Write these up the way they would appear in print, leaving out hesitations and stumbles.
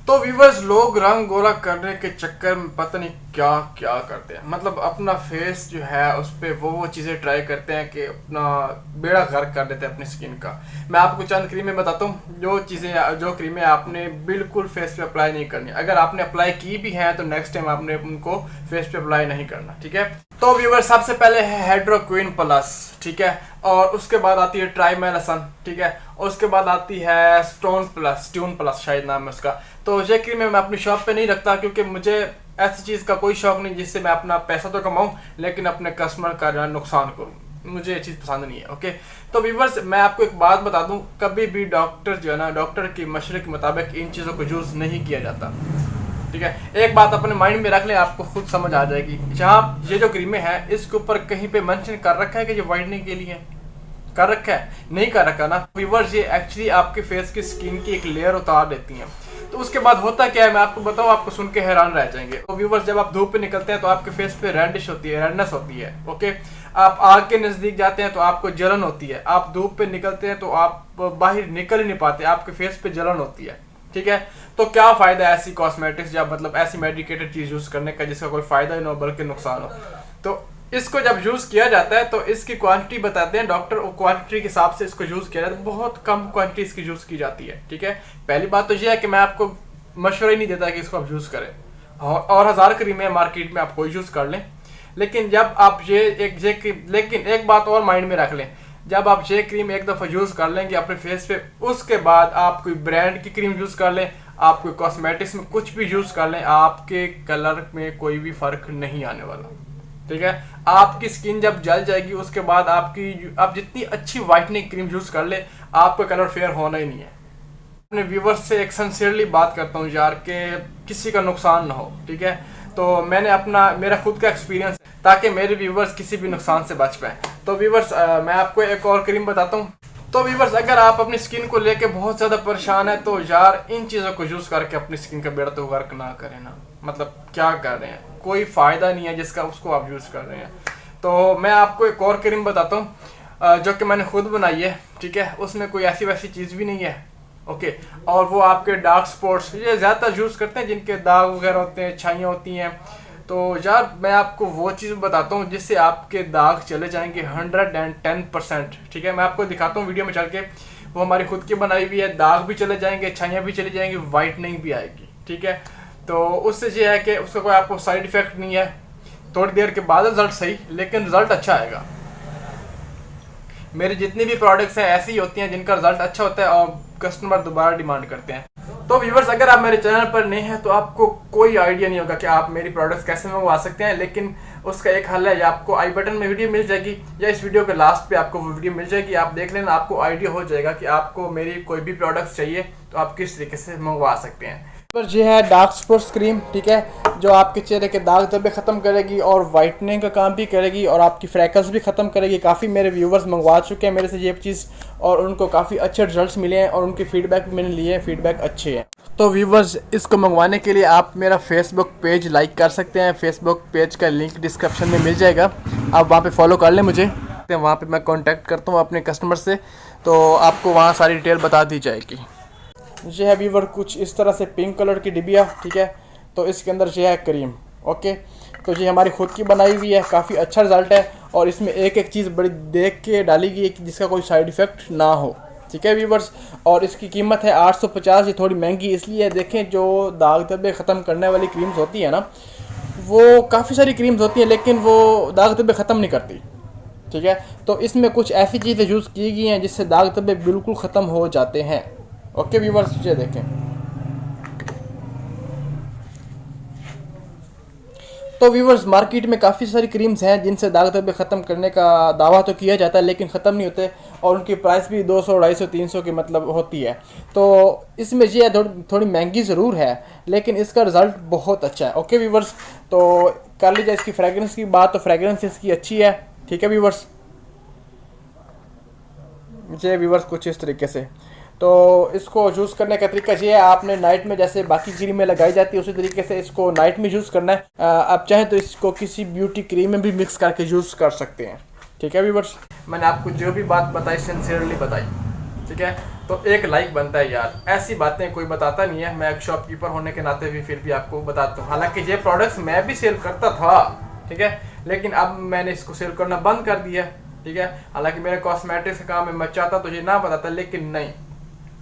तो व्यूवर्स, लोग रंग गोरा करने के चक्कर में पता नहीं क्या क्या करते हैं। मतलब अपना फेस जो है उस पर वो चीज़ें ट्राई करते हैं कि अपना बेड़ा गर्क कर देते हैं अपनी स्किन का। मैं आपको चंद क्रीमें बताता हूँ, जो क्रीमें आपने बिल्कुल फेस पे अप्लाई नहीं करनी। अगर आपने अप्लाई की भी है तो नेक्स्ट टाइम आपने उनको फेस पे अप्लाई नहीं करना, ठीक है। तो व्यूवर्स, सबसे पहले है हाइड्रोक्विन प्लस, ठीक है। और उसके बाद आती है ट्राइमेलासन, ठीक है। और उसके बाद आती है ट्यून प्लस शायद नाम है उसका। तो ये क्रीम मैं अपनी शॉप पे नहीं रखता, क्योंकि मुझे ऐसी चीज़ का कोई शौक नहीं जिससे मैं अपना पैसा तो कमाऊं लेकिन अपने कस्टमर का जो है नुकसान करूं। मुझे ये चीज़ पसंद नहीं है, ओके। तो व्यूवर्स, मैं आपको एक बात बता दूं, कभी भी डॉक्टर जो है ना, डॉक्टर की मशवरे के मुताबिक इन चीज़ों को यूज़ नहीं किया जाता, ठीक है। एक बात अपने माइंड में रख लें, आपको खुद समझ आ जाएगी। जहाँ ये जो क्रीमें हैं इसके ऊपर कहीं पे मेंशन कर रखा है कि ये वाइटनिंग के लिए कर रखा है? नहीं कर रखा ना व्यूवर्स। ये एक्चुअली आपके फेस की स्किन की एक लेयर उतार देती हैं। तो उसके बाद होता क्या है मैं आपको बताऊं, आपको सुन के हैरान रह जाएंगे। तो व्यूवर्स, जब आप धूप पे निकलते हैं तो आपके फेस पे रेडिश होती है, रेडनेस होती है, ओके। आप आग के नजदीक जाते हैं तो आपको जलन होती है। आप धूप पे निकलते हैं तो आप बाहर निकल ही नहीं पाते, आपके फेस पे जलन होती है, ठीक है। तो क्या फायदा है ऐसी कॉस्मेटिक्स या मतलब ऐसी मेडिकेटेड चीज यूज करने का जिसका कोई फायदा ही ना हो बल्कि नुकसान हो। तो इसको जब यूज किया जाता है तो इसकी क्वांटिटी बताते हैं डॉक्टर, और क्वांटिटी के हिसाब से इसको यूज किया जाता है। बहुत कम क्वांटिटी इसकी यूज की जाती है, ठीक है। पहली बात तो यह है कि मैं आपको मशवरा ही नहीं देता कि इसको आप यूज करें, और 1000 क्रीमें मार्केट में आप कोई यूज कर लें। लेकिन जब आप लेकिन एक बात और माइंड में रख लें, जब आप ये क्रीम एक दफ़ा यूज़ कर लेंगे अपने फेस पे, उसके बाद आप कोई ब्रांड की क्रीम यूज़ कर लें, आप कोई कॉस्मेटिक्स में कुछ भी यूज़ कर लें, आपके कलर में कोई भी फ़र्क नहीं आने वाला, ठीक है। आपकी स्किन जब जल जाएगी उसके बाद आप जितनी अच्छी वाइटनिंग क्रीम यूज़ कर ले, आपका कलर फेयर होना ही नहीं है। अपने व्यूवर्स से एक सिंसियरली बात करता हूँ यार, कि किसी का नुकसान ना हो, ठीक है। तो मैंने मेरा खुद का एक्सपीरियंस ताकि मेरे व्यूवर्स किसी भी नुकसान से बच पाए। तो व्यूवर्स, मैं आपको एक और क्रीम बताता हूँ। तो व्यूवर्स, अगर आप अपनी स्किन को लेके बहुत ज़्यादा परेशान है तो यार इन चीज़ों को यूज़ करके अपनी स्किन का बेड़ा तो गर्क ना करें ना। मतलब क्या कर रहे हैं, कोई फ़ायदा नहीं है जिसका उसको आप यूज़ कर रहे हैं। तो मैं आपको एक और क्रीम बताता हूँ जो कि मैंने खुद बनाई है, ठीक है। उसमें कोई ऐसी वैसी चीज़ भी नहीं है, ओके। और वो आपके डार्क स्पॉट्स ये ज़्यादा यूज़ करते हैं जिनके दाग वगैरह होते हैं, छाइयाँ होती हैं। तो यार मैं आपको वो चीज़ बताता हूँ जिससे आपके दाग चले जाएंगे 110%, ठीक है। मैं आपको दिखाता हूँ वीडियो में चल के, वो हमारी खुद की बनाई हुई है। दाग भी चले जाएंगे, छाइयाँ भी चली जाएंगी, वाइटनिंग भी आएगी, ठीक है। तो उससे ये है कि उसका कोई आपको साइड इफ़ेक्ट नहीं है। थोड़ी देर के बाद रिजल्ट सही, लेकिन रिजल्ट अच्छा आएगा। मेरी जितनी भी प्रोडक्ट्स हैं ऐसी ही होती हैं जिनका रिजल्ट अच्छा होता है और कस्टमर दोबारा डिमांड करते हैं। तो व्यूवर्स, अगर आप मेरे चैनल पर नए हैं तो आपको कोई आइडिया नहीं होगा कि आप मेरी प्रोडक्ट्स कैसे मंगवा सकते हैं, लेकिन उसका एक हल है। या आपको आई बटन में वीडियो मिल जाएगी या इस वीडियो के लास्ट पे आपको वो वीडियो मिल जाएगी, आप देख लेना, आपको आइडिया हो जाएगा कि आपको मेरी कोई भी प्रोडक्ट्स चाहिए तो आप किस तरीके से मंगवा सकते हैं। पर ये है डार्क स्पॉट्स क्रीम, ठीक है, जो आपके चेहरे के दाग धब्बे ख़त्म करेगी और वाइटनिंग का काम भी करेगी और आपकी फ्रैकल्स भी ख़त्म करेगी। काफ़ी मेरे व्यूवर्स मंगवा चुके हैं मेरे से ये चीज़ और उनको काफ़ी अच्छे रिजल्ट्स मिले हैं और उनके फीडबैक भी मैंने लिए हैं, फीडबैक अच्छे हैं। तो व्यूवर्स, इसको मंगवाने के लिए आप मेरा फेसबुक पेज लाइक कर सकते हैं। फेसबुक पेज का लिंक डिस्क्रिप्शन में मिल जाएगा, आप वहाँ पे फॉलो कर लें मुझे। वहाँ पे मैं कांटेक्ट करता हूँ अपने कस्टमर से, तो आपको वहाँ सारी डिटेल बता दी जाएगी। ये है व्यूवर कुछ इस तरह से पिंक कलर की डिबिया, ठीक है। तो इसके अंदर ये है क्रीम, ओके। तो ये हमारी खुद की बनाई हुई है, काफ़ी अच्छा रिजल्ट है और इसमें एक एक चीज़ बड़ी देख के डाली गई है कि जिसका कोई साइड इफ़ेक्ट ना हो, ठीक है व्यूवर्स। और इसकी कीमत है 850। ये थोड़ी महंगी इसलिए है, देखें जो दाग धब्बे ख़त्म करने वाली क्रीम्स होती है ना, वो काफ़ी सारी क्रीम्स होती हैं लेकिन वो दाग धब्बे ख़त्म नहीं करती, ठीक है। तो इसमें कुछ ऐसी चीज़ें यूज़ की गई हैं जिससे दाग धब्बे बिल्कुल ख़त्म हो जाते हैं, ओके व्यूवर्स। ये देखें, तो व्यूवर्स मार्केट में काफ़ी सारी क्रीम्स हैं जिनसे दाग धब्बे ख़त्म करने का दावा तो किया जाता है लेकिन ख़त्म नहीं होते और उनकी प्राइस भी 200, 250, 300 की मतलब होती है। तो इसमें ये थोड़ी महंगी ज़रूर है लेकिन इसका रिज़ल्ट बहुत अच्छा है, ओके व्यूवर्स। तो कर लीजिए इसकी फ्रेगरेंस की बात, तो फ्रेगरेंस इसकी अच्छी है, ठीक है व्यूवर्स। ये व्यूवर्स कुछ इस तरीके से। तो इसको यूज़ करने का तरीका ये है, आपने नाइट में जैसे बाकी क्रीम में लगाई जाती है उसी तरीके से इसको नाइट में यूज़ करना है। आप चाहें तो इसको किसी ब्यूटी क्रीम में भी मिक्स करके यूज़ कर सकते हैं, ठीक है व्यूवर्स। मैंने आपको जो भी बात बताई सिंसियरली बताई। ठीक है, तो एक लाइक बनता है यार। ऐसी बातें कोई बताता नहीं है, मैं एक शॉपकीपर होने के नाते भी फिर भी आपको बताता हूँ। हालांकि ये प्रोडक्ट्स मैं भी सेल करता था, ठीक है, लेकिन अब मैंने इसको सेल करना बंद कर दिया, ठीक है। हालांकि मेरे कॉस्मेटिक्स का काम है, मैं चाहता तो ये ना बताता, लेकिन नहीं,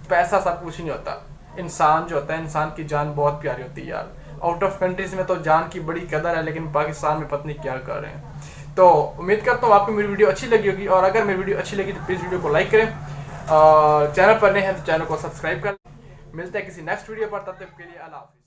पैसा सब कुछ नहीं होता। इंसान जो होता है, इंसान की जान बहुत प्यारी होती है यार। आउट ऑफ कंट्रीज में तो जान की बड़ी कदर है, लेकिन पाकिस्तान में पता नहीं क्या कर रहे हैं। तो उम्मीद करता हूँ आपको मेरी वीडियो अच्छी लगी होगी, और अगर मेरी वीडियो अच्छी लगी तो प्लीज़ वीडियो को लाइक करें, और चैनल पर नए हैं तो चैनल को सब्सक्राइब कर। मिलते हैं किसी नेक्स्ट वीडियो पर, तब तक के लिए अल्लाह हाफिज़।